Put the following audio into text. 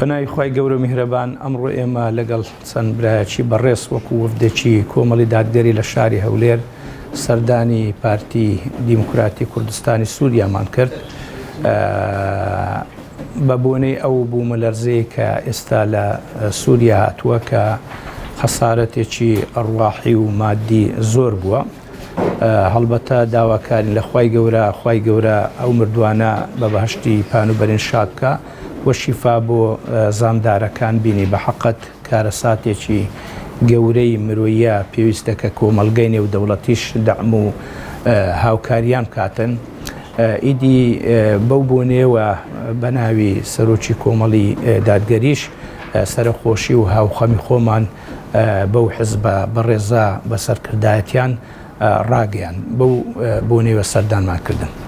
بەناوی خوای گەورە میهرەبان ئەمڕۆ ئێمە لەگەڵ چەند برایەکی بەڕێز وەکو وەفدێکی کۆمەڵی دادگەری لە شاری هەولێر سەردانی پارتی دیموکراتی کوردستانی سووریامان کرد بە بۆنەی ئەو بوومەلەرزەیە کە ئێستا لە سووریا هاتووە کە خەسارەتێکی ئەڕواحی و مادی زۆر بووە. هەڵبەتە داواکارین لە خوای گەورە ئەو مردوانە بە بەهشتی پانوبەرین شاد بکە وە شیفا بۆ زامدارەکان بینی بە حەقەت کارەساتێکی گەورەی مرۆیە پێویستەکە کۆمەڵگەی نێودەوڵەتیش دەعم و هاوکاریان بکاتن. ئیدی بەو بۆنێوە بە ناوی سەرۆکی کۆمەڵی دادگەریش سەرخۆشی و هاوخەمی خۆمان بەو حزبە بەڕێزە بە سەرکردایەتیان ڕاگەیان بەو بۆنێوە سەردانمان کردن.